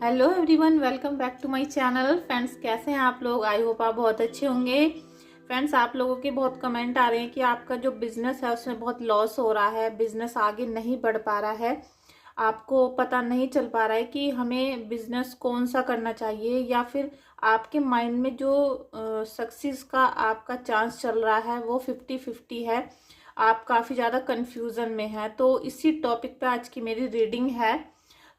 Hello everyone, welcome back to my channel. Friends, कैसे हैं आप लोग? आई होप आप बहुत अच्छे होंगे। फ्रेंड्स, आप लोगों के बहुत कमेंट आ रहे हैं कि आपका जो बिजनेस है उसमें बहुत लॉस हो रहा है, बिजनेस आगे नहीं बढ़ पा रहा है, आपको पता नहीं चल पा रहा है कि हमें बिजनेस कौन सा करना चाहिए, या फिर आपके माइंड में जो सक्सेस का आपका चांस चल रहा है वो 50-50 है। आप काफ़ी ज़्यादा कन्फ्यूज़न में हैं। तो इसी टॉपिक पे आज की मेरी रीडिंग है,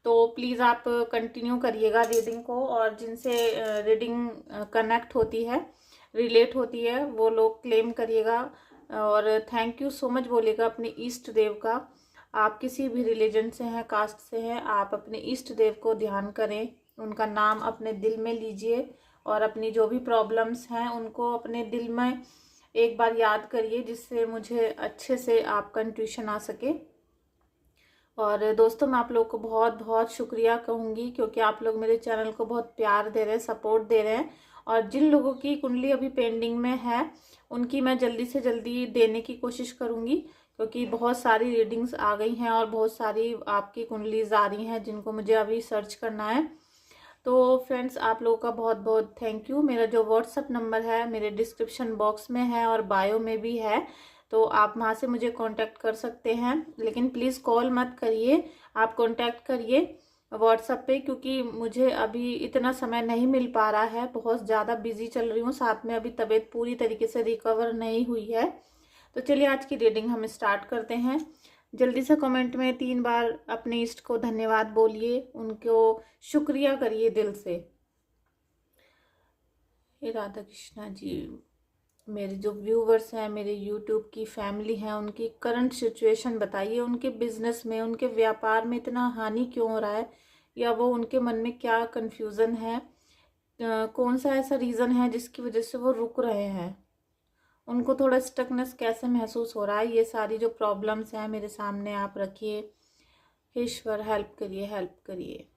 तो प्लीज़ आप कंटिन्यू करिएगा रीडिंग को। और जिनसे रीडिंग कनेक्ट होती है, रिलेट होती है, वो लोग क्लेम करिएगा और थैंक यू सो मच बोलिएगा अपने इष्ट देव का। आप किसी भी रिलीजन से हैं, कास्ट से हैं, आप अपने इष्ट देव को ध्यान करें, उनका नाम अपने दिल में लीजिए और अपनी जो भी प्रॉब्लम्स हैं उनको अपने दिल में एक बार याद करिए, जिससे मुझे अच्छे से आपका इंट्यूशन आ सके। और दोस्तों, मैं आप लोग को बहुत बहुत शुक्रिया कहूँगी, क्योंकि आप लोग मेरे चैनल को बहुत प्यार दे रहे हैं, सपोर्ट दे रहे हैं। और जिन लोगों की कुंडली अभी पेंडिंग में है उनकी मैं जल्दी से जल्दी देने की कोशिश करूँगी, क्योंकि बहुत सारी रीडिंग्स आ गई हैं और बहुत सारी आपकी कुंडलीज आ रही हैं जिनको मुझे अभी सर्च करना है। तो फ्रेंड्स, आप लोगों का बहुत बहुत थैंक यू। मेरा जो व्हाट्सअप नंबर है मेरे डिस्क्रिप्शन बॉक्स में है और बायो में भी है, तो आप वहाँ से मुझे कांटेक्ट कर सकते हैं। लेकिन प्लीज़ कॉल मत करिए, आप कांटेक्ट करिए व्हाट्सएप पे, क्योंकि मुझे अभी इतना समय नहीं मिल पा रहा है, बहुत ज़्यादा बिजी चल रही हूँ, साथ में अभी तबीयत पूरी तरीके से रिकवर नहीं हुई है। तो चलिए आज की रीडिंग हम स्टार्ट करते हैं। जल्दी से कमेंट में 3 बार अपने इष्ट को धन्यवाद बोलिए, उनको शुक्रिया करिए दिल से। हे राधा कृष्णा जी, मेरे जो व्यूवर्स हैं, मेरे यूट्यूब की फैमिली हैं, उनकी करंट सिचुएशन बताइए। उनके बिजनेस में, उनके व्यापार में इतना हानि क्यों हो रहा है, या वो उनके मन में क्या कंफ्यूजन है, कौन सा ऐसा रीज़न है जिसकी वजह से वो रुक रहे हैं, उनको थोड़ा स्टकनेस कैसे महसूस हो रहा है। ये सारी जो प्रॉब्लम्स हैं मेरे सामने आप रखिए। ईश्वर हेल्प करिए, हेल्प करिए।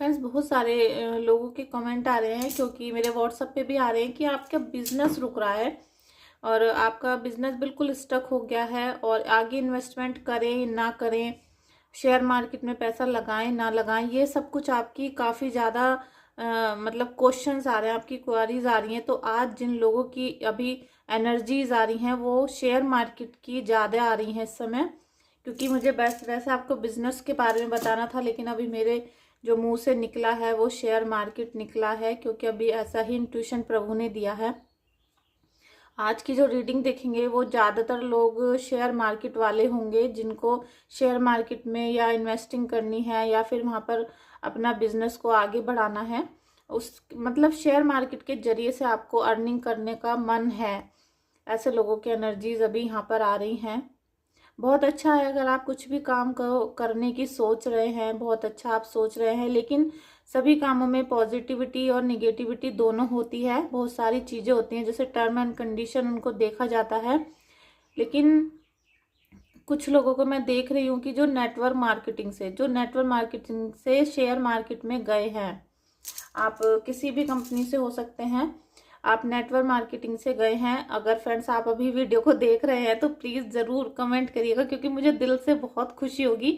फ्रेंड्स, बहुत सारे लोगों के कमेंट आ रहे हैं, क्योंकि मेरे व्हाट्सएप पे भी आ रहे हैं कि आपका बिजनेस रुक रहा है और आपका बिजनेस बिल्कुल स्टक हो गया है, और आगे इन्वेस्टमेंट करें ना करें, शेयर मार्केट में पैसा लगाएं ना लगाएं, ये सब कुछ आपकी काफ़ी ज़्यादा मतलब क्वेश्चंस आ रहे हैं, आपकी क्वेरीज आ रही हैं। तो आज जिन लोगों की अभी एनर्जीज आ रही हैं वो शेयर मार्केट की ज़्यादा आ रही हैं इस समय, क्योंकि मुझे वैसे आपको बिजनेस के बारे में बताना था, लेकिन अभी मेरे जो मुंह से निकला है वो शेयर मार्केट निकला है, क्योंकि अभी ऐसा ही इंट्यूशन प्रभु ने दिया है। आज की जो रीडिंग देखेंगे वो ज़्यादातर लोग शेयर मार्केट वाले होंगे, जिनको शेयर मार्केट में या इन्वेस्टिंग करनी है या फिर वहाँ पर अपना बिजनेस को आगे बढ़ाना है। उस मतलब शेयर मार्केट के जरिए से आपको अर्निंग करने का मन है, ऐसे लोगों की एनर्जीज अभी यहाँ पर आ रही हैं। बहुत अच्छा है अगर आप कुछ भी काम करने की सोच रहे हैं, बहुत अच्छा आप सोच रहे हैं, लेकिन सभी कामों में पॉजिटिविटी और निगेटिविटी दोनों होती है। बहुत सारी चीज़ें होती हैं, जैसे टर्म एंड कंडीशन, उनको देखा जाता है। लेकिन कुछ लोगों को मैं देख रही हूँ कि जो नेटवर्क मार्केटिंग से शेयर मार्केट में गए हैं, आप किसी भी कंपनी से हो सकते हैं, आप नेटवर्क मार्केटिंग से गए हैं। अगर फ्रेंड्स आप अभी वीडियो को देख रहे हैं तो प्लीज़ ज़रूर कमेंट करिएगा, क्योंकि मुझे दिल से बहुत खुशी होगी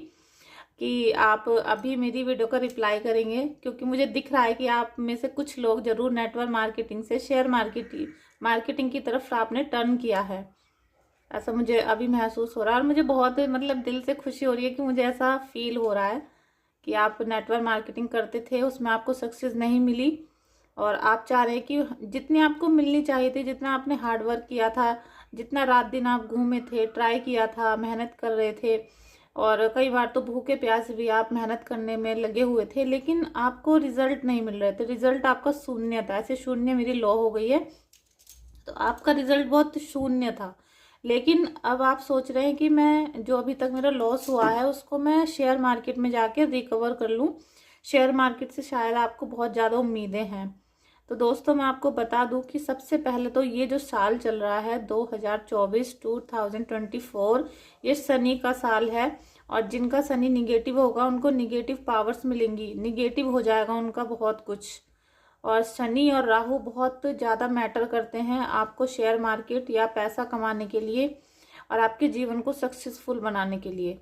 कि आप अभी मेरी वीडियो का रिप्लाई करेंगे, क्योंकि मुझे दिख रहा है कि आप में से कुछ लोग ज़रूर नेटवर्क मार्केटिंग से शेयर मार्केटिंग की तरफ आपने टर्न किया है। ऐसा मुझे अभी महसूस हो रहा है और मुझे बहुत मतलब दिल से खुशी हो रही है कि मुझे ऐसा फील हो रहा है कि आप नेटवर्क मार्केटिंग करते थे, उसमें आपको सक्सेस नहीं मिली और आप चाह रहे हैं कि जितनी आपको मिलनी चाहिए थी, जितना आपने हार्डवर्क किया था, जितना रात दिन आप घूमे थे, ट्राई किया था, मेहनत कर रहे थे, और कई बार तो भूखे प्यासे भी आप मेहनत करने में लगे हुए थे, लेकिन आपको रिजल्ट नहीं मिल रहे थे। रिजल्ट आपका शून्य था, ऐसे शून्य मेरी लॉ हो गई है, तो आपका रिजल्ट बहुत शून्य था। लेकिन अब आप सोच रहे हैं कि मैं जो अभी तक मेरा लॉस हुआ है उसको मैं शेयर मार्केट में जाके रिकवर कर लूँ। शेयर मार्केट से शायद आपको बहुत ज़्यादा उम्मीदें हैं। तो दोस्तों, मैं आपको बता दूं कि सबसे पहले तो ये जो साल चल रहा है 2024, ये शनि का साल है, और जिनका शनि निगेटिव होगा उनको निगेटिव पावर्स मिलेंगी, निगेटिव हो जाएगा उनका बहुत कुछ, और शनि और राहु बहुत ज़्यादा मैटर करते हैं आपको शेयर मार्केट या पैसा कमाने के लिए और आपके जीवन को सक्सेसफुल बनाने के लिए।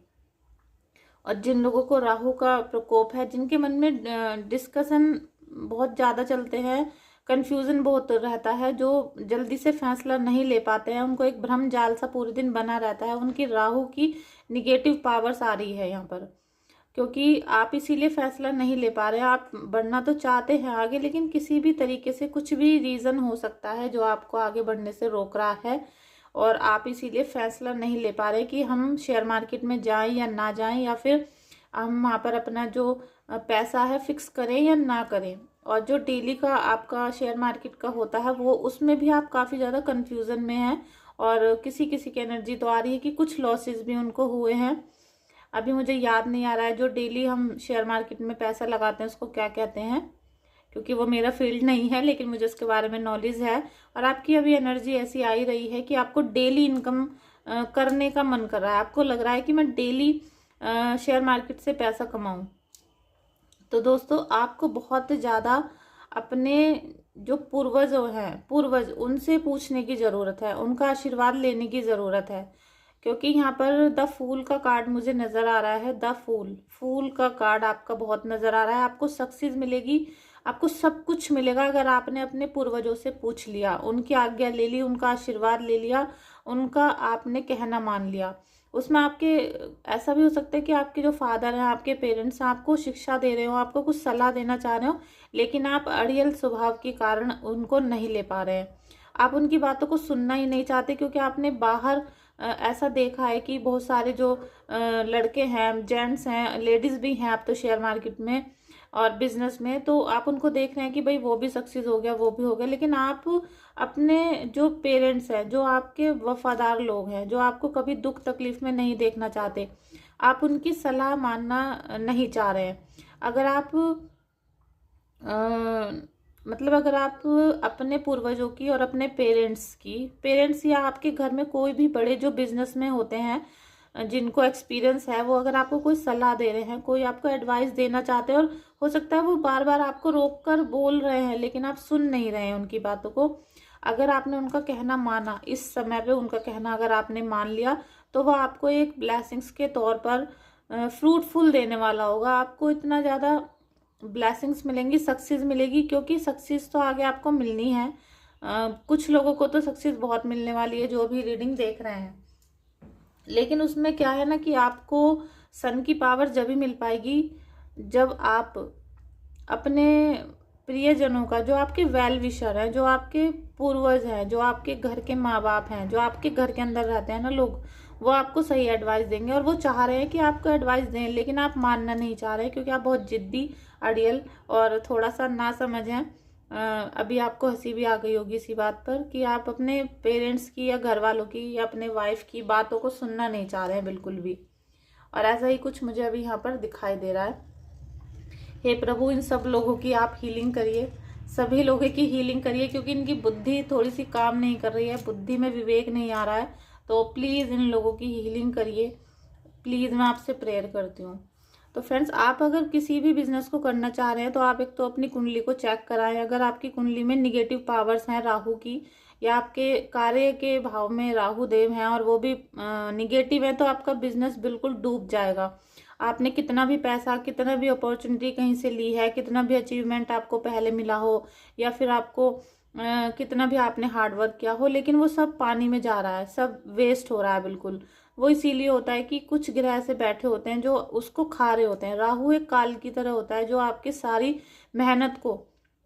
और जिन लोगों को राहु का प्रकोप है, जिनके मन में डिस्कशन बहुत ज़्यादा चलते हैं, कंफ्यूजन बहुत रहता है, जो जल्दी से फैसला नहीं ले पाते हैं, उनको एक भ्रम जाल सा पूरे दिन बना रहता है, उनकी राहु की निगेटिव पावर्स आ रही है यहाँ पर। क्योंकि आप इसीलिए फैसला नहीं ले पा रहे हैं। आप बढ़ना तो चाहते हैं आगे, लेकिन किसी भी तरीके से कुछ भी रीज़न हो सकता है जो आपको आगे बढ़ने से रोक रहा है और आप इसीलिए फैसला नहीं ले पा रहे कि हम शेयर मार्केट में जाएं या ना जाएं, या फिर हम वहाँ पर अपना जो पैसा है फिक्स करें या ना करें। और जो डेली का आपका शेयर मार्केट का होता है वो, उसमें भी आप काफ़ी ज़्यादा कन्फ्यूज़न में हैं और किसी किसी की एनर्जी तो आ रही है कि कुछ लॉसेस भी उनको हुए हैं। अभी मुझे याद नहीं आ रहा है, जो डेली हम शेयर मार्केट में पैसा लगाते हैं उसको क्या कहते हैं, क्योंकि वो मेरा फील्ड नहीं है, लेकिन मुझे उसके बारे में नॉलेज है। और आपकी अभी एनर्जी ऐसी आ ही रही है कि आपको डेली इनकम करने का मन कर रहा है, आपको लग रहा है कि मैं डेली शेयर मार्केट से पैसा कमाऊं। तो दोस्तों, आपको बहुत ज़्यादा अपने जो पूर्वज उनसे पूछने की ज़रूरत है, उनका आशीर्वाद लेने की ज़रूरत है। क्योंकि यहाँ पर द फूल का कार्ड मुझे नज़र आ रहा है। द फूल का कार्ड आपका बहुत नज़र आ रहा है। आपको सक्सेस मिलेगी, आपको सब कुछ मिलेगा अगर आपने अपने पूर्वजों से पूछ लिया, उनकी आज्ञा ले ली, उनका आशीर्वाद ले लिया, उनका आपने कहना मान लिया। उसमें आपके ऐसा भी हो सकता है कि आपके जो फादर हैं, आपके पेरेंट्स हैं, आपको शिक्षा दे रहे हो, आपको कुछ सलाह देना चाह रहे हो, लेकिन आप अड़ियल स्वभाव के कारण उनको नहीं ले पा रहे हैं। आप उनकी बातों को सुनना ही नहीं चाहते, क्योंकि आपने बाहर ऐसा देखा है कि बहुत सारे जो लड़के हैं, जेंट्स हैं, लेडीज़ भी हैं अब तो शेयर मार्केट में और बिजनेस में, तो आप उनको देख रहे हैं कि भाई वो भी सक्सेस हो गया, वो भी हो गया, लेकिन आप अपने जो पेरेंट्स हैं, जो आपके वफादार लोग हैं, जो आपको कभी दुख तकलीफ में नहीं देखना चाहते, आप उनकी सलाह मानना नहीं चाह रहे हैं। अगर आप अगर आप अपने पूर्वजों की और अपने पेरेंट्स या आपके घर में कोई भी बड़े जो बिजनेस में होते हैं, जिनको एक्सपीरियंस है, वो अगर आपको कोई सलाह दे रहे हैं, कोई आपको एडवाइस देना चाहते हैं, और हो सकता है वो बार बार आपको रोक कर बोल रहे हैं, लेकिन आप सुन नहीं रहे हैं उनकी बातों को। अगर आपने उनका कहना माना, इस समय पे उनका कहना अगर आपने मान लिया, तो वह आपको एक ब्लेसिंग्स के तौर पर फ्रूटफुल देने वाला होगा। आपको इतना ज़्यादा ब्लेसिंग्स मिलेंगी, सक्सेस मिलेगी, क्योंकि सक्सेस तो आगे आपको मिलनी है। कुछ लोगों को तो सक्सेस बहुत मिलने वाली है जो भी रीडिंग देख रहे हैं, लेकिन उसमें क्या है ना कि आपको सन की पावर जब भी मिल पाएगी जब आप अपने प्रियजनों का, जो आपके वेल विशर हैं, जो आपके पूर्वज हैं, जो आपके घर के माँ बाप हैं, जो आपके घर के अंदर रहते हैं ना लोग, वो आपको सही एडवाइस देंगे। और वो चाह रहे हैं कि आपको एडवाइस दें, लेकिन आप मानना नहीं चाह रहे, क्योंकि आप बहुत जिद्दी, अड़ियल और थोड़ा सा ना समझ हैं। अभी आपको हंसी भी आ गई होगी इसी बात पर कि आप अपने पेरेंट्स की या घर वालों की या अपने वाइफ की बातों को सुनना नहीं चाह रहे हैं बिल्कुल भी। और ऐसा ही कुछ मुझे अभी यहाँ पर दिखाई दे रहा है। हे प्रभु, इन सब लोगों की आप हीलिंग करिए, सभी लोगों की हीलिंग करिए, क्योंकि इनकी बुद्धि थोड़ी सी काम नहीं कर रही है, बुद्धि में विवेक नहीं आ रहा है। तो प्लीज़ इन लोगों की हीलिंग करिए, प्लीज़, मैं आपसे प्रेयर करती हूँ। तो फ्रेंड्स, आप अगर किसी भी बिजनेस को करना चाह रहे हैं तो आप एक तो अपनी कुंडली को चेक कराएं। अगर आपकी कुंडली में निगेटिव पावर्स हैं राहु की, या आपके कार्य के भाव में राहु देव हैं और वो भी निगेटिव है, तो आपका बिजनेस बिल्कुल डूब जाएगा। आपने कितना भी पैसा, कितना भी अपॉर्चुनिटी कहीं से ली है, कितना भी अचीवमेंट आपको पहले मिला हो, या फिर आपको कितना भी आपने हार्डवर्क किया हो, लेकिन वो सब पानी में जा रहा है, सब वेस्ट हो रहा है बिल्कुल। वो इसीलिए होता है कि कुछ ग्रह से बैठे होते हैं जो उसको खा रहे होते हैं। राहु एक काल की तरह होता है जो आपकी सारी मेहनत को,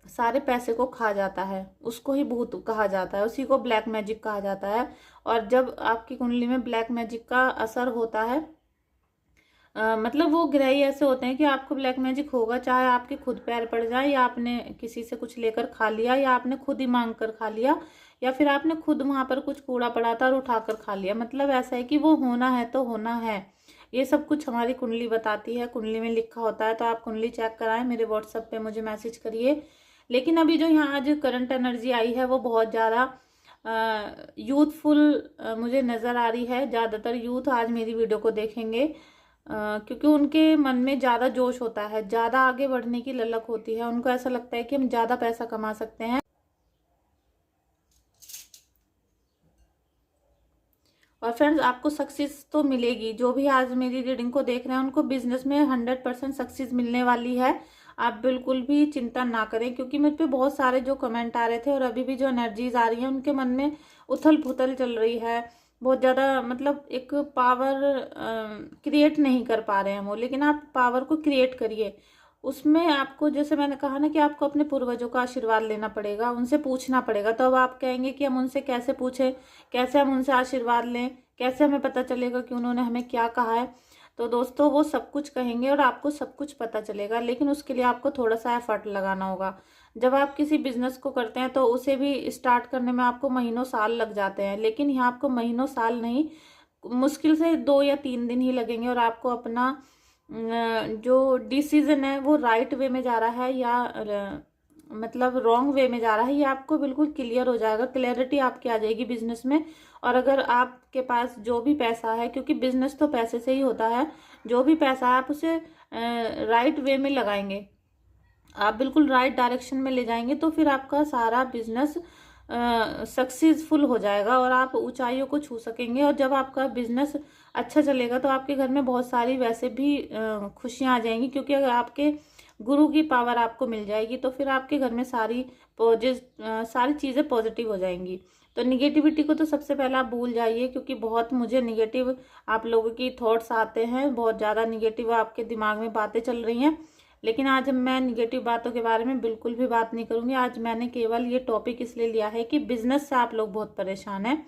सारे पैसे को खा जाता है, उसको ही भूत कहा जाता है, उसी को ब्लैक मैजिक कहा जाता है। और जब आपकी कुंडली में ब्लैक मैजिक का असर होता है, वो ग्रह ही ऐसे होते हैं कि आपको ब्लैक मैजिक होगा, चाहे आपके खुद पैर पड़ जाए, या आपने किसी से कुछ लेकर खा लिया, या आपने खुद ही मांग कर खा लिया, या फिर आपने खुद वहां पर कुछ कूड़ा पड़ा था और उठाकर खा लिया। ऐसा है कि वो होना है तो होना है। ये सब कुछ हमारी कुंडली बताती है, कुंडली में लिखा होता है। तो आप कुंडली चेक कराएं, मेरे व्हाट्सएप पे मुझे मैसेज करिए। लेकिन अभी जो यहाँ आज करंट एनर्जी आई है वो बहुत ज़्यादा यूथफुल मुझे नज़र आ रही है। ज़्यादातर यूथ आज मेरी वीडियो को देखेंगे। क्योंकि उनके मन में ज़्यादा जोश होता है, ज़्यादा आगे बढ़ने की ललक होती है, उनको ऐसा लगता है कि हम ज़्यादा पैसा कमा सकते हैं। और फ्रेंड्स, आपको सक्सेस तो मिलेगी। जो भी आज मेरी रीडिंग को देख रहे हैं उनको बिजनेस में 100% सक्सेस मिलने वाली है। आप बिल्कुल भी चिंता ना करें, क्योंकि मुझ पे बहुत सारे जो कमेंट आ रहे थे और अभी भी जो एनर्जीज आ रही हैं, उनके मन में उथल पुथल चल रही है बहुत ज़्यादा। मतलब एक पावर क्रिएट नहीं कर पा रहे हैं वो, लेकिन आप पावर को क्रिएट करिए। उसमें आपको, जैसे मैंने कहा ना, कि आपको अपने पूर्वजों का आशीर्वाद लेना पड़ेगा, उनसे पूछना पड़ेगा। तो अब आप कहेंगे कि हम उनसे कैसे पूछें, कैसे हम उनसे आशीर्वाद लें, कैसे हमें पता चलेगा कि उन्होंने हमें क्या कहा है। तो दोस्तों, वो सब कुछ कहेंगे और आपको सब कुछ पता चलेगा, लेकिन उसके लिए आपको थोड़ा सा एफर्ट लगाना होगा। जब आप किसी बिजनेस को करते हैं तो उसे भी स्टार्ट करने में आपको महीनों साल लग जाते हैं, लेकिन यहाँ आपको महीनों साल नहीं, मुश्किल से 2 या 3 दिन ही लगेंगे और आपको अपना जो डिसीजन है वो राइट वे में जा रहा है या मतलब रॉन्ग वे में जा रहा है, ये आपको बिल्कुल क्लियर हो जाएगा। क्लैरिटी आपकी आ जाएगी बिजनेस में। और अगर आपके पास जो भी पैसा है, क्योंकि बिजनेस तो पैसे से ही होता है, जो भी पैसा है आप उसे राइट वे में लगाएंगे, आप बिल्कुल राइट डायरेक्शन में ले जाएंगे, तो फिर आपका सारा बिजनेस सक्सेसफुल हो जाएगा और आप ऊंचाइयों को छू सकेंगे। और जब आपका बिजनेस अच्छा चलेगा तो आपके घर में बहुत सारी वैसे भी खुशियां आ जाएंगी, क्योंकि अगर आपके गुरु की पावर आपको मिल जाएगी तो फिर आपके घर में सारी चीज़ें पॉजिटिव हो जाएंगी। तो निगेटिविटी को तो सबसे पहले आप भूल जाइए, क्योंकि बहुत मुझे निगेटिव आप लोगों की थॉट्स आते हैं, बहुत ज़्यादा निगेटिव आपके दिमाग में बातें चल रही हैं। लेकिन आज मैं निगेटिव बातों के बारे में बिल्कुल भी बात नहीं करूंगी। आज मैंने केवल ये टॉपिक इसलिए लिया है कि बिजनेस से आप लोग बहुत परेशान हैं,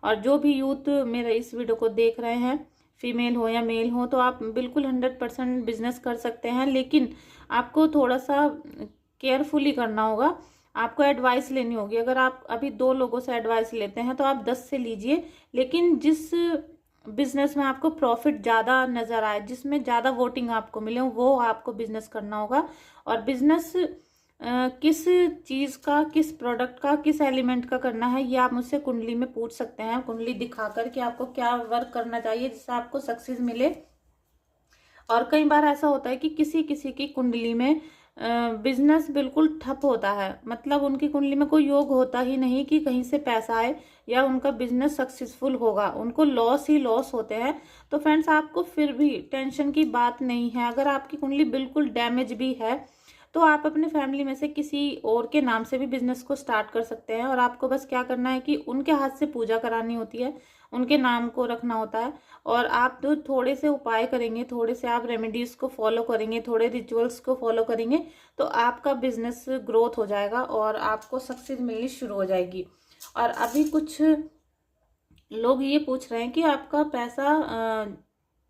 और जो भी यूथ मेरे इस वीडियो को देख रहे हैं, फीमेल हो या मेल हो, तो आप बिल्कुल 100% बिजनेस कर सकते हैं, लेकिन आपको थोड़ा सा केयरफुली करना होगा। आपको एडवाइस लेनी होगी। अगर आप अभी 2 लोगों से एडवाइस लेते हैं तो आप 10 से लीजिए, लेकिन जिस बिजनेस में आपको प्रॉफिट ज़्यादा नज़र आए, जिसमें ज़्यादा वोटिंग आपको मिले, वो आपको बिजनेस करना होगा। और बिजनेस किस चीज़ का, किस प्रोडक्ट का, किस एलिमेंट का करना है, ये आप मुझसे कुंडली में पूछ सकते हैं, कुंडली दिखाकर कि आपको क्या वर्क करना चाहिए जिससे आपको सक्सेस मिले। और कई बार ऐसा होता है कि किसी किसी की कुंडली में बिजनेस बिल्कुल ठप होता है, मतलब उनकी कुंडली में कोई योग होता ही नहीं कि कहीं से पैसा आए या उनका बिजनेस सक्सेसफुल होगा, उनको लॉस ही लॉस होते हैं। तो फ्रेंड्स, आपको फिर भी टेंशन की बात नहीं है। अगर आपकी कुंडली बिल्कुल डैमेज भी है तो आप अपने फैमिली में से किसी और के नाम से भी बिजनेस को स्टार्ट कर सकते हैं, और आपको बस क्या करना है कि उनके हाथ से पूजा करानी होती है, उनके नाम को रखना होता है। और आप तो थोड़े से उपाय करेंगे, थोड़े से आप रेमेडीज को फॉलो करेंगे, थोड़े रिचुअल्स को फॉलो करेंगे, तो आपका बिजनेस ग्रोथ हो जाएगा और आपको सक्सेस मिलनी शुरू हो जाएगी। और अभी कुछ लोग ये पूछ रहे हैं कि आपका पैसा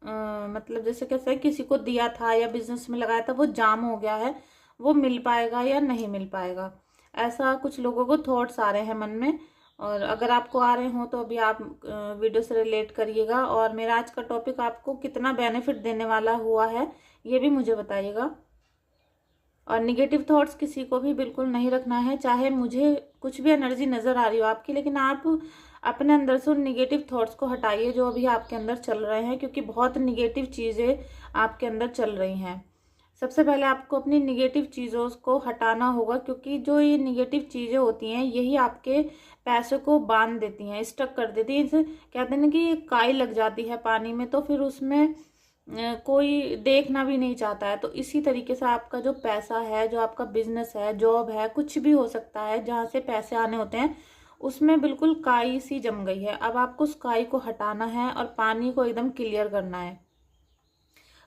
मतलब जैसे कैसे किसी को दिया था या बिजनेस में लगाया था वो जाम हो गया है, वो मिल पाएगा या नहीं मिल पाएगा, ऐसा कुछ लोगों को थॉट्स आ रहे हैं मन में। और अगर आपको आ रहे हो तो अभी आप वीडियो से रिलेट करिएगा, और मेरा आज का टॉपिक आपको कितना बेनिफिट देने वाला हुआ है ये भी मुझे बताइएगा। और निगेटिव थॉट्स किसी को भी बिल्कुल नहीं रखना है, चाहे मुझे कुछ भी एनर्जी नज़र आ रही हो आपकी, लेकिन आप अपने अंदर से उन निगेटिव थॉट्स को हटाइए जो अभी आपके अंदर चल रहे हैं, क्योंकि बहुत निगेटिव चीज़ें आपके अंदर चल रही हैं। सबसे पहले आपको अपनी निगेटिव चीज़ों को हटाना होगा, क्योंकि जो ये निगेटिव चीज़ें होती हैं यही आपके पैसों को बांध देती हैं, स्टक कर देती हैं। इसे कहते हैं ना कि ये काई लग जाती है पानी में, तो फिर उसमें कोई देखना भी नहीं चाहता है। तो इसी तरीके से आपका जो पैसा है, जो आपका बिजनेस है, जॉब है, कुछ भी हो सकता है जहाँ से पैसे आने होते हैं, उसमें बिल्कुल काई सी जम गई है। अब आपको उस काई को हटाना है और पानी को एकदम क्लियर करना है।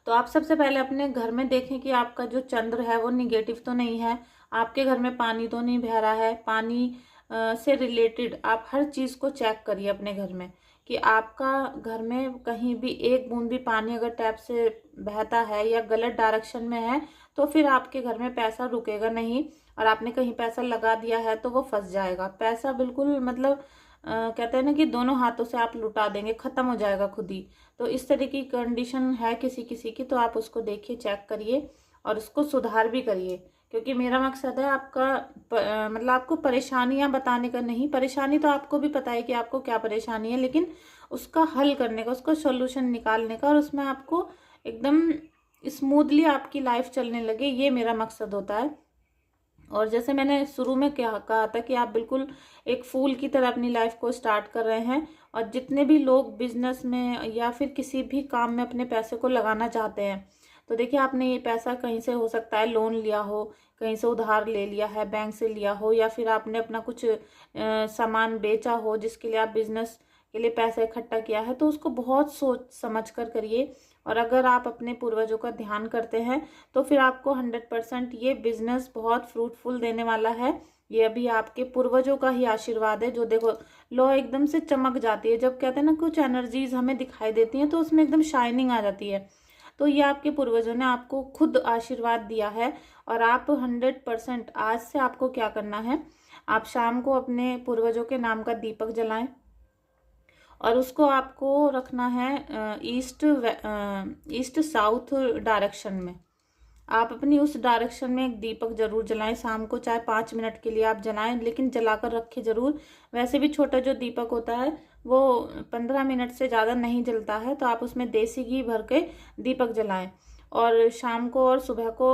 तो आप सबसे पहले अपने घर में देखें कि आपका जो चंद्र है वो निगेटिव तो नहीं है, आपके घर में पानी तो नहीं बह रहा है। पानी से रिलेटेड आप हर चीज़ को चेक करिए अपने घर में, कि आपका घर में कहीं भी एक बूंद भी पानी अगर टैप से बहता है या गलत डायरेक्शन में है तो फिर आपके घर में पैसा रुकेगा नहीं, और आपने कहीं पैसा लगा दिया है तो वो फंस जाएगा। पैसा बिल्कुल मतलब कहते हैं ना कि दोनों हाथों से आप लुटा देंगे, ख़त्म हो जाएगा खुद ही। तो इस तरह की कंडीशन है किसी किसी की, तो आप उसको देखिए, चेक करिए और उसको सुधार भी करिए, क्योंकि मेरा मकसद है आपका मतलब आपको परेशानियां बताने का नहीं। परेशानी तो आपको भी पता है कि आपको क्या परेशानी है, लेकिन उसका हल करने का, उसका सॉल्यूशन निकालने का, और उसमें आपको एकदम स्मूथली आपकी लाइफ चलने लगे, ये मेरा मकसद होता है। और जैसे मैंने शुरू में क्या कहा था कि आप बिल्कुल एक फूल की तरह अपनी लाइफ को स्टार्ट कर रहे हैं, और जितने भी लोग बिजनेस में या फिर किसी भी काम में अपने पैसे को लगाना चाहते हैं, तो देखिए आपने ये पैसा कहीं से हो सकता है लोन लिया हो, कहीं से उधार ले लिया है, बैंक से लिया हो, या फिर आपने अपना कुछ सामान बेचा हो जिसके लिए आप बिजनेस के लिए पैसा इकट्ठा किया है, तो उसको बहुत सोच समझ कर करिए। और अगर आप अपने पूर्वजों का ध्यान करते हैं तो फिर आपको 100% ये बिजनेस बहुत फ्रूटफुल देने वाला है। ये अभी आपके पूर्वजों का ही आशीर्वाद है। जो देखो लो एकदम से चमक जाती है, जब कहते हैं ना कुछ एनर्जीज हमें दिखाई देती हैं तो उसमें एकदम शाइनिंग आ जाती है, तो ये आपके पूर्वजों ने आपको खुद आशीर्वाद दिया है। और आप 100% आज से आपको क्या करना है, आप शाम को अपने पूर्वजों के नाम का दीपक जलाएं, और उसको आपको रखना है ईस्ट साउथ डायरेक्शन में। आप अपनी उस डायरेक्शन में एक दीपक जरूर जलाएं शाम को, चाहे 5 मिनट के लिए आप जलाएं, लेकिन जलाकर रखें जरूर। वैसे भी छोटा जो दीपक होता है वो 15 मिनट से ज़्यादा नहीं जलता है, तो आप उसमें देसी घी भर के दीपक जलाएं। और शाम को और सुबह को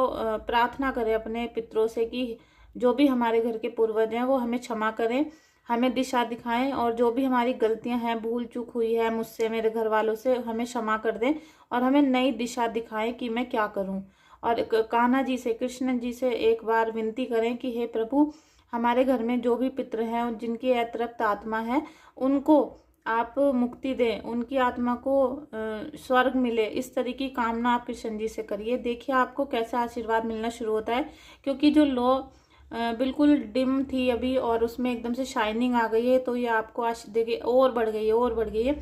प्रार्थना करें अपने पितरों से कि जो भी हमारे घर के पूर्वज हैं वो हमें क्षमा करें, हमें दिशा दिखाएं, और जो भी हमारी गलतियां हैं, भूल चूक हुई है मुझसे, मेरे घर वालों से, हमें क्षमा कर दें, और हमें नई दिशा दिखाएं कि मैं क्या करूं। और कान्हा जी से, कृष्ण जी से एक बार विनती करें कि हे प्रभु, हमारे घर में जो भी पितृ हैं और जिनकी अतृप्त आत्मा है उनको आप मुक्ति दें, उनकी आत्मा को स्वर्ग मिले, इस तरह की कामना आप कृष्ण जी से करिए। देखिए आपको कैसा आशीर्वाद मिलना शुरू होता है, क्योंकि जो लो बिल्कुल डिम थी अभी और उसमें एकदम से शाइनिंग आ गई है, तो ये आपको देखिए और बढ़ गई है, और बढ़ गई है।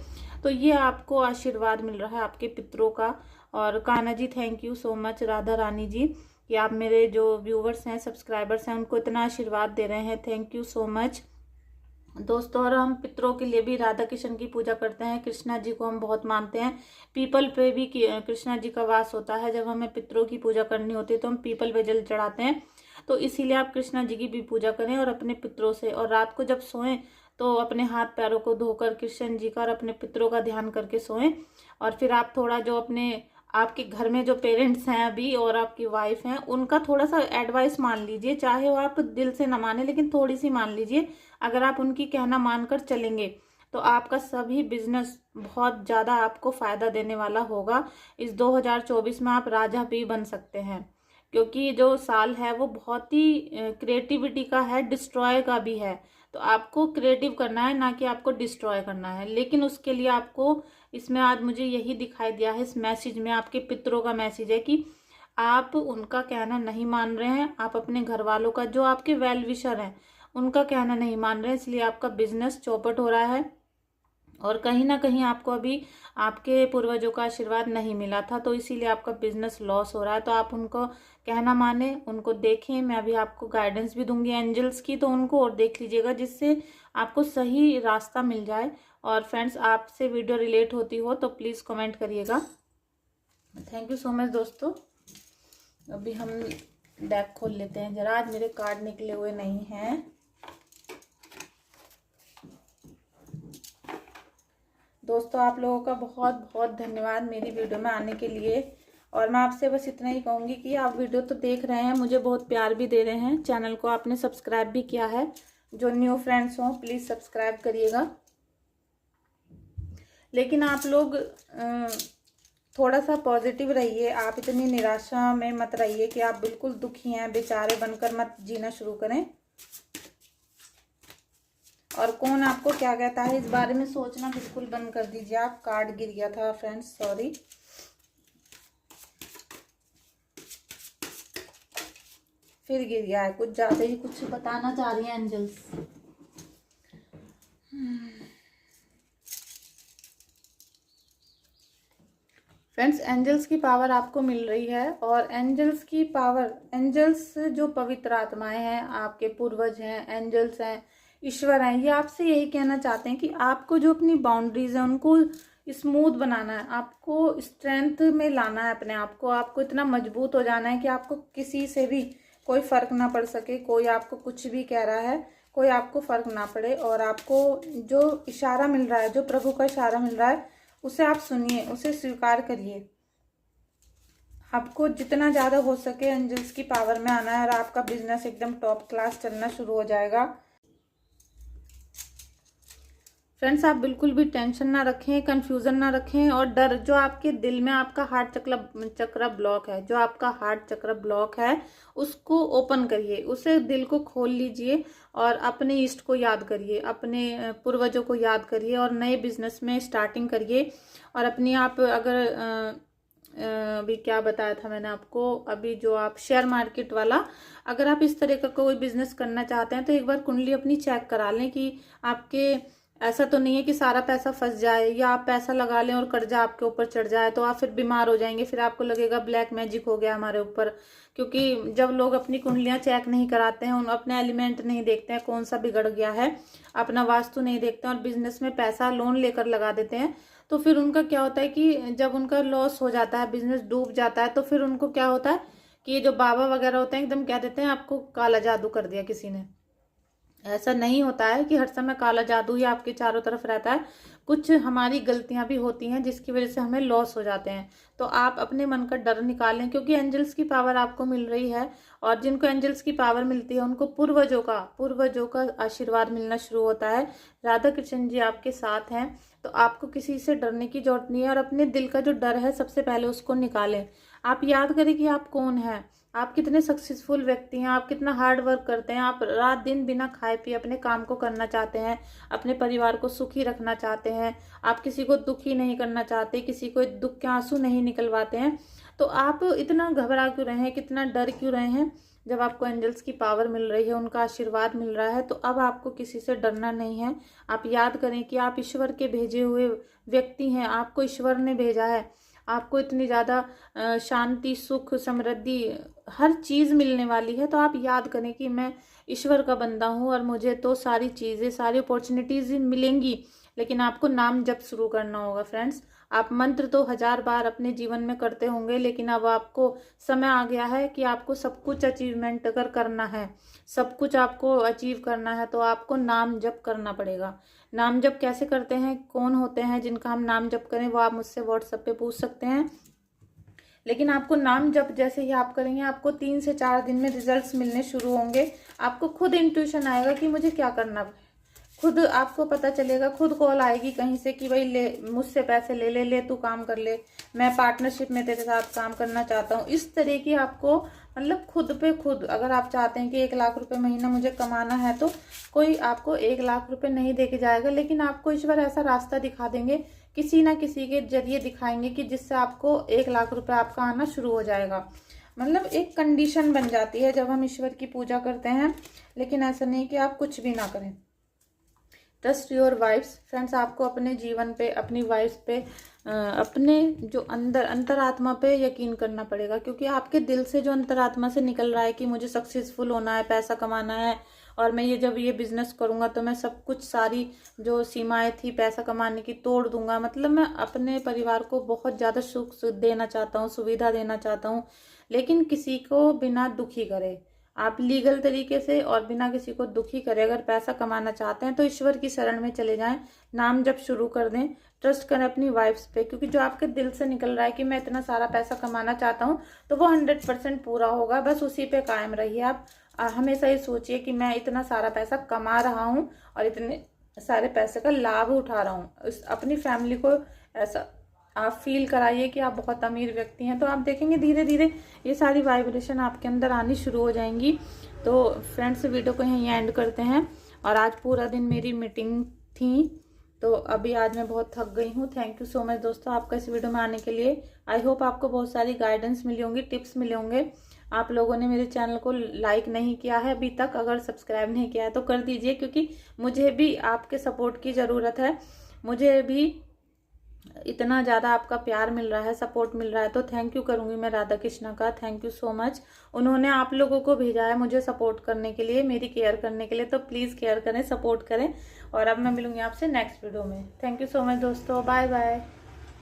तो ये आपको आशीर्वाद मिल रहा है आपके पितरों का। और Kanha ji thank you so much, Radha Rani ji, कि आप मेरे जो व्यूवर्स हैं, सब्सक्राइबर्स हैं, उनको इतना आशीर्वाद दे रहे हैं। थैंक यू सो मच दोस्तों। और हम पितरों के लिए भी राधा कृष्ण की पूजा करते हैं, कृष्णा जी को हम बहुत मानते हैं। पीपल पे भी कृष्णा जी का वास होता है। जब हमें पितरों की पूजा करनी होती है तो हम पीपल पे जल चढ़ाते हैं, तो इसीलिए आप कृष्णा जी की भी पूजा करें और अपने पितरों से। और रात को जब सोएं तो अपने हाथ पैरों को धोकर कृष्ण जी का और अपने पितरों का ध्यान करके सोएं। और फिर आप थोड़ा जो अपने आपके घर में जो पेरेंट्स हैं अभी और आपकी वाइफ हैं, उनका थोड़ा सा एडवाइस मान लीजिए, चाहे वो आप दिल से ना माने लेकिन थोड़ी सी मान लीजिए। अगर आप उनकी कहना मानकर चलेंगे तो आपका सभी बिजनेस बहुत ज़्यादा आपको फ़ायदा देने वाला होगा। इस 2024 में आप राजा भी बन सकते हैं, क्योंकि जो साल है वो बहुत ही क्रिएटिविटी का है, डिस्ट्रॉय का भी है। तो आपको क्रिएटिव करना है, ना कि आपको डिस्ट्रॉय करना है। लेकिन उसके लिए आपको इसमें आज मुझे यही दिखाई दिया है, इस मैसेज में आपके पितरों का मैसेज है कि आप उनका कहना नहीं मान रहे हैं, आप अपने घर वालों का, जो आपके वेल विशर हैं, उनका कहना नहीं मान रहे हैं, इसलिए आपका बिजनेस चौपट हो रहा है। और कहीं ना कहीं आपको अभी आपके पूर्वजों का आशीर्वाद नहीं मिला था, तो इसीलिए आपका बिजनेस लॉस हो रहा है। तो आप उनको कहना माने, उनको देखें। मैं अभी आपको गाइडेंस भी दूंगी एंजल्स की, तो उनको और देख लीजिएगा, जिससे आपको सही रास्ता मिल जाए। और फ्रेंड्स, आपसे वीडियो रिलेट होती हो तो प्लीज़ कमेंट करिएगा। थैंक यू सो मच दोस्तों। अभी हम डेक खोल लेते हैं जरा, आज मेरे कार्ड निकले हुए नहीं हैं। दोस्तों, आप लोगों का बहुत बहुत धन्यवाद मेरी वीडियो में आने के लिए। और मैं आपसे बस इतना ही कहूँगी कि आप वीडियो तो देख रहे हैं, मुझे बहुत प्यार भी दे रहे हैं, चैनल को आपने सब्सक्राइब भी किया है। जो न्यू फ्रेंड्स हों प्लीज़ सब्सक्राइब करिएगा। लेकिन आप लोग थोड़ा सा पॉजिटिव रहिए, आप इतनी निराशा में मत रहिए कि आप बिल्कुल दुखी हैं, बेचारे बनकर मत जीना शुरू करें। और कौन आपको क्या कहता है इस बारे में सोचना बिल्कुल बंद कर दीजिए आप। कार्ड गिर गया था फ्रेंड्स, सॉरी। फिर गिर गया है, कुछ ज्यादा ही कुछ बताना चाह रही है एंजल्स। फ्रेंड्स, एंजल्स की पावर आपको मिल रही है। और एंजल्स की पावर, एंजल्स जो पवित्र आत्माएं हैं, आपके पूर्वज हैं, एंजल्स हैं, ईश्वर हैं, ये आपसे यही कहना चाहते हैं कि आपको जो अपनी बाउंड्रीज है उनको स्मूथ बनाना है, आपको स्ट्रेंथ में लाना है अपने आप को। आपको इतना मजबूत हो जाना है कि आपको किसी से भी कोई फर्क ना पड़ सके, कोई आपको कुछ भी कह रहा है, कोई आपको फर्क ना पड़े। और आपको जो इशारा मिल रहा है, जो प्रभु का इशारा मिल रहा है, उसे आप सुनिए, उसे स्वीकार करिए। आपको जितना ज़्यादा हो सके एंजल्स की पावर में आना है और आपका बिजनेस एकदम टॉप क्लास चलना शुरू हो जाएगा। फ्रेंड्स, आप बिल्कुल भी टेंशन ना रखें, कंफ्यूजन ना रखें और डर जो आपके दिल में आपका हार्ट चक्र ब्लॉक है, जो आपका हार्ट चक्र ब्लॉक है उसको ओपन करिए, उसे दिल को खोल लीजिए और अपने इष्ट को याद करिए, अपने पूर्वजों को याद करिए और नए बिजनेस में स्टार्टिंग करिए। और अपनी आप अगर अभी क्या बताया था मैंने आपको, अभी जो आप शेयर मार्केट वाला, अगर आप इस तरह का कोई बिजनेस करना चाहते हैं तो एक बार कुंडली अपनी चेक करा लें कि आपके ऐसा तो नहीं है कि सारा पैसा फंस जाए या आप पैसा लगा लें और कर्जा आपके ऊपर चढ़ जाए तो आप फिर बीमार हो जाएंगे, फिर आपको लगेगा ब्लैक मैजिक हो गया हमारे ऊपर। क्योंकि जब लोग अपनी कुंडलियां चेक नहीं कराते हैं, उन अपने एलिमेंट नहीं देखते हैं कौन सा बिगड़ गया है, अपना वास्तु नहीं देखते हैं और बिजनेस में पैसा लोन लेकर लगा देते हैं, तो फिर उनका क्या होता है कि जब उनका लॉस हो जाता है, बिजनेस डूब जाता है, तो फिर उनको क्या होता है कि ये जो बाबा वगैरह होते हैं एकदम कह देते हैं आपको काला जादू कर दिया किसी ने। ऐसा नहीं होता है कि हर समय काला जादू ही आपके चारों तरफ रहता है, कुछ हमारी गलतियां भी होती हैं जिसकी वजह से हमें लॉस हो जाते हैं। तो आप अपने मन का डर निकालें, क्योंकि एंजल्स की पावर आपको मिल रही है और जिनको एंजल्स की पावर मिलती है उनको पूर्वजों का आशीर्वाद मिलना शुरू होता है। राधा कृष्ण जी आपके साथ हैं, तो आपको किसी से डरने की जरूरत नहीं है और अपने दिल का जो डर है सबसे पहले उसको निकालें। आप याद करें कि आप कौन हैं, आप कितने सक्सेसफुल व्यक्ति हैं, आप कितना हार्ड वर्क करते हैं, आप रात दिन बिना खाए पिए अपने काम को करना चाहते हैं, अपने परिवार को सुखी रखना चाहते हैं, आप किसी को दुखी नहीं करना चाहते, किसी को दुख के आंसू नहीं निकलवाते हैं। तो आप इतना घबरा क्यों रहे हैं, कितना डर क्यों रहे हैं? जब आपको एंजल्स की पावर मिल रही है, उनका आशीर्वाद मिल रहा है, तो अब आपको किसी से डरना नहीं है। आप याद करें कि आप ईश्वर के भेजे हुए व्यक्ति हैं, आपको ईश्वर ने भेजा है, आपको इतनी ज़्यादा शांति, सुख, समृद्धि, हर चीज़ मिलने वाली है। तो आप याद करें कि मैं ईश्वर का बंदा हूँ और मुझे तो सारी चीज़ें, सारी अपॉर्चुनिटीज़ मिलेंगी, लेकिन आपको नाम जप शुरू करना होगा। फ्रेंड्स, आप मंत्र तो 1000 बार अपने जीवन में करते होंगे, लेकिन अब आपको समय आ गया है कि आपको सब कुछ अचीवमेंट अगर करना है, सब कुछ आपको अचीव करना है, तो आपको नाम जप करना पड़ेगा। नाम जप कैसे करते हैं, कौन होते हैं जिनका हम नाम जप करें, वो आप मुझसे व्हाट्सएप पे पूछ सकते हैं। लेकिन आपको नाम जप जैसे ही आप करेंगे, आपको 3 से 4 दिन में रिजल्ट्स मिलने शुरू होंगे। आपको खुद इंट्यूशन आएगा कि मुझे क्या करना है, खुद आपको पता चलेगा, खुद कॉल आएगी कहीं से कि भाई ले, मुझसे पैसे ले तू काम कर ले, मैं पार्टनरशिप में तेरे साथ काम करना चाहता हूँ। इस तरह की आपको मतलब खुद पे खुद, अगर आप चाहते हैं कि 1 लाख रुपए महीना मुझे कमाना है, तो कोई आपको 1 लाख रुपए नहीं दे के जाएगा, लेकिन आपको ईश्वर ऐसा रास्ता दिखा देंगे, किसी ना किसी के जरिए दिखाएंगे कि जिससे आपको 1 लाख रुपए आपका आना शुरू हो जाएगा। मतलब एक कंडीशन बन जाती है जब हम ईश्वर की पूजा करते हैं। लेकिन ऐसा नहीं कि आप कुछ भी ना करें। Trust your wives. फ्रेंड्स, आपको अपने जीवन पे, अपनी वाइफ्स पे, अपने जो अंतरात्मा पे यकीन करना पड़ेगा, क्योंकि आपके दिल से जो अंतरात्मा से निकल रहा है कि मुझे सक्सेसफुल होना है, पैसा कमाना है और मैं जब ये बिजनेस करूंगा तो मैं सब कुछ, सारी जो सीमाएं थी पैसा कमाने की तोड़ दूंगा। मतलब मैं अपने परिवार को बहुत ज़्यादा सुख देना चाहता हूँ, सुविधा देना चाहता हूँ, लेकिन किसी को बिना दुखी करे। आप लीगल तरीके से और बिना किसी को दुखी करे अगर पैसा कमाना चाहते हैं तो ईश्वर की शरण में चले जाएं, नाम जप शुरू कर दें, ट्रस्ट करें अपनी वाइफ्स पे, क्योंकि जो आपके दिल से निकल रहा है कि मैं इतना सारा पैसा कमाना चाहता हूँ, तो वो 100% पूरा होगा। बस उसी पे कायम रहिए। आप हमेशा ये सोचिए कि मैं इतना सारा पैसा कमा रहा हूँ और इतने सारे पैसे का लाभ उठा रहा हूँ। अपनी फैमिली को ऐसा आप फील कराइए कि आप बहुत अमीर व्यक्ति हैं, तो आप देखेंगे धीरे धीरे ये सारी वाइब्रेशन आपके अंदर आनी शुरू हो जाएंगी। तो फ्रेंड्स, वीडियो को यहीं एंड करते हैं। और आज पूरा दिन मेरी मीटिंग थी, तो अभी आज मैं बहुत थक गई हूँ। थैंक यू सो मच दोस्तों आपका इस वीडियो में आने के लिए। आई होप आपको बहुत सारी गाइडेंस मिली होंगी, टिप्स मिले होंगे। आप लोगों ने मेरे चैनल को लाइक नहीं किया है अभी तक, अगर सब्सक्राइब नहीं किया है तो कर दीजिए, क्योंकि मुझे भी आपके सपोर्ट की ज़रूरत है। मुझे भी इतना ज़्यादा आपका प्यार मिल रहा है, सपोर्ट मिल रहा है, तो थैंक यू करूँगी मैं राधा कृष्णा का। Thank you so much. उन्होंने आप लोगों को भेजा है मुझे सपोर्ट करने के लिए, मेरी केयर करने के लिए, तो प्लीज़ केयर करें, सपोर्ट करें। और अब मैं मिलूंगी आपसे नेक्स्ट वीडियो में। थैंक यू सो मच दोस्तों, बाय बाय।